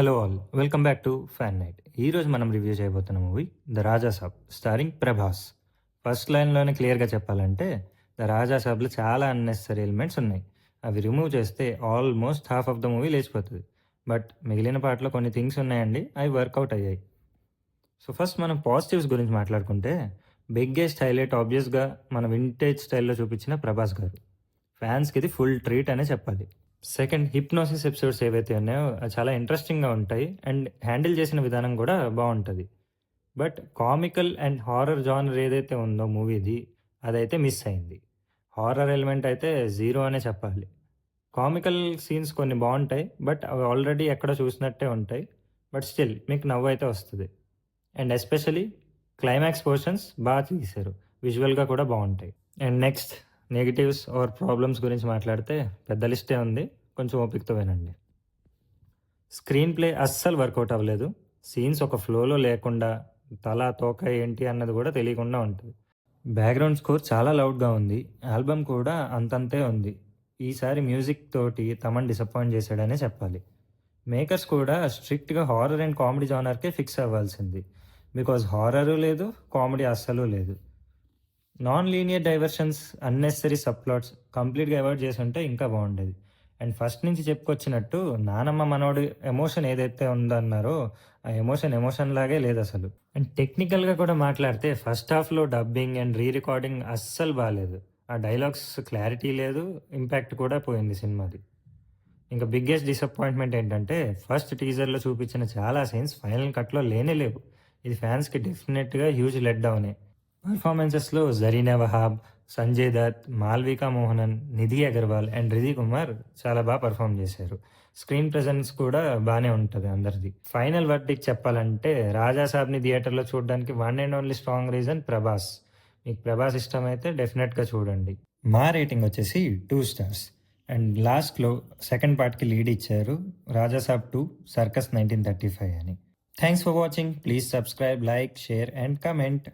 Hello all welcome back to fan night. ఈరోజు మనం review చేయబోతున్న movie the Raja Saab starring Prabhas. First లైన్లోనే క్లియర్గా చెప్పాలంటే ద రాజా సాబ్లో చాలా అన్నెసరీ ఎలిమెంట్స్ ఉన్నాయి. అవి రిమూవ్ చేస్తే almost half of the movie లేచిపోతుంది. బట్ మిగిలిన పాటలో కొన్ని థింగ్స్ ఉన్నాయండి, అవి వర్కౌట్ అయ్యాయి. సో ఫస్ట్ మనం పాజిటివ్స్ గురించి మాట్లాడుకుంటే బిగ్గెస్ట్ హైలైట్ ఆబ్వియస్గా మన వింటేజ్ స్టైల్లో చూపించిన ప్రభాస్ గారు. ఫ్యాన్స్కి ఇది ఫుల్ ట్రీట్ అనే చెప్పాలి. సెకండ్, హిప్నోసిస్ ఎపిసోడ్స్ ఏవైతే ఉన్నాయో అవి చాలా ఇంట్రెస్టింగ్గా ఉంటాయి అండ్ హ్యాండిల్ చేసిన విధానం కూడా బాగుంటుంది. But comical and horror genre ఏదైతే ఉందో మూవీది అదైతే మిస్ అయింది. హారర్ ఎలిమెంట్ అయితే జీరో అనే చెప్పాలి. కామికల్ సీన్స్ కొన్ని బాగుంటాయి, బట్ అవి ఆల్రెడీ ఎక్కడో చూసినట్టే ఉంటాయి. బట్ స్టిల్ మీకు నవ్వు అయితే వస్తుంది. అండ్ ఎస్పెషలీ క్లైమాక్స్ పోర్షన్స్ బాగా తీశారు, విజువల్గా కూడా బాగుంటాయి. And next, negatives or problems గురించి మాట్లాడితే పెద్ద లిస్టే ఉంది, కొంచెం ఓపికతో వినండి. స్క్రీన్ ప్లే అస్సలు వర్కౌట్ అవ్వలేదు. సీన్స్ ఒక ఫ్లోలో లేకుండా తల తోక ఏంటి అన్నది కూడా తెలియకుండా ఉంటుంది. బ్యాక్గ్రౌండ్ స్కోర్ చాలా లౌడ్గా ఉంది. ఆల్బమ్ కూడా అంతంతే ఉంది. ఈసారి మ్యూజిక్ తోటి తమన్ డిసప్పాయింట్ చేశాడనే చెప్పాలి. మేకర్స్ కూడా స్ట్రిక్ట్గా హారర్ అండ్ కామెడీ జానర్కే ఫిక్స్ అవ్వాల్సింది. బికాజ్ హారరు లేదు, కామెడీ అస్సలు లేదు. Non linear diversions, unnecessary subplots కంప్లీట్గా అవాయిడ్ చేసి ఉంటే ఇంకా బాగుండేది. అండ్ ఫస్ట్ నుంచి చెప్పుకొచ్చినట్టు నానమ్మ మనోడు ఎమోషన్ ఏదైతే ఉందన్నారో ఆ ఎమోషన్ లాగే లేదు అసలు. అండ్ టెక్నికల్గా కూడా మాట్లాడితే ఫస్ట్ హాఫ్లో డబ్బింగ్ అండ్ రీ రికార్డింగ్ అస్సలు బాగాలేదు. ఆ డైలాగ్స్ క్లారిటీ లేదు, ఇంపాక్ట్ కూడా పోయింది సినిమాది. ఇంకా బిగ్గెస్ట్ డిసప్పాయింట్మెంట్ ఏంటంటే ఫస్ట్ టీజర్లో చూపించిన చాలా సీన్స్ ఫైనల్ కట్లో లేనే లేవు. ఇది ఫ్యాన్స్కి డెఫినెట్గా హ్యూజ్ లెట్ డౌనే. పర్ఫార్మెన్సెస్లో జరీనా వహాబ్, సంజయ్ దత్, మాల్వికా మోహనన్, నిధి అగర్వాల్ అండ్ రిధి కుమార్ చాలా బాగా పర్ఫామ్ చేశారు. స్క్రీన్ ప్రెజెన్స్ కూడా బాగానే ఉంటుంది అందరిది. ఫైనల్ వర్డిక్ట్ చెప్పాలంటే రాజా సాబ్ని థియేటర్లో చూడడానికి one and only strong reason Prabhas. మీకు ప్రభాస్ ఇష్టమైతే డెఫినెట్గా చూడండి. మా రేటింగ్ వచ్చేసి 2 స్టార్స్. అండ్ లాస్ట్లో సెకండ్ పార్ట్కి లీడ్ ఇచ్చారు, రాజా సాబ్ 2 సర్కస్ 1935 అని. Thanks for watching. Please subscribe, like, share and comment.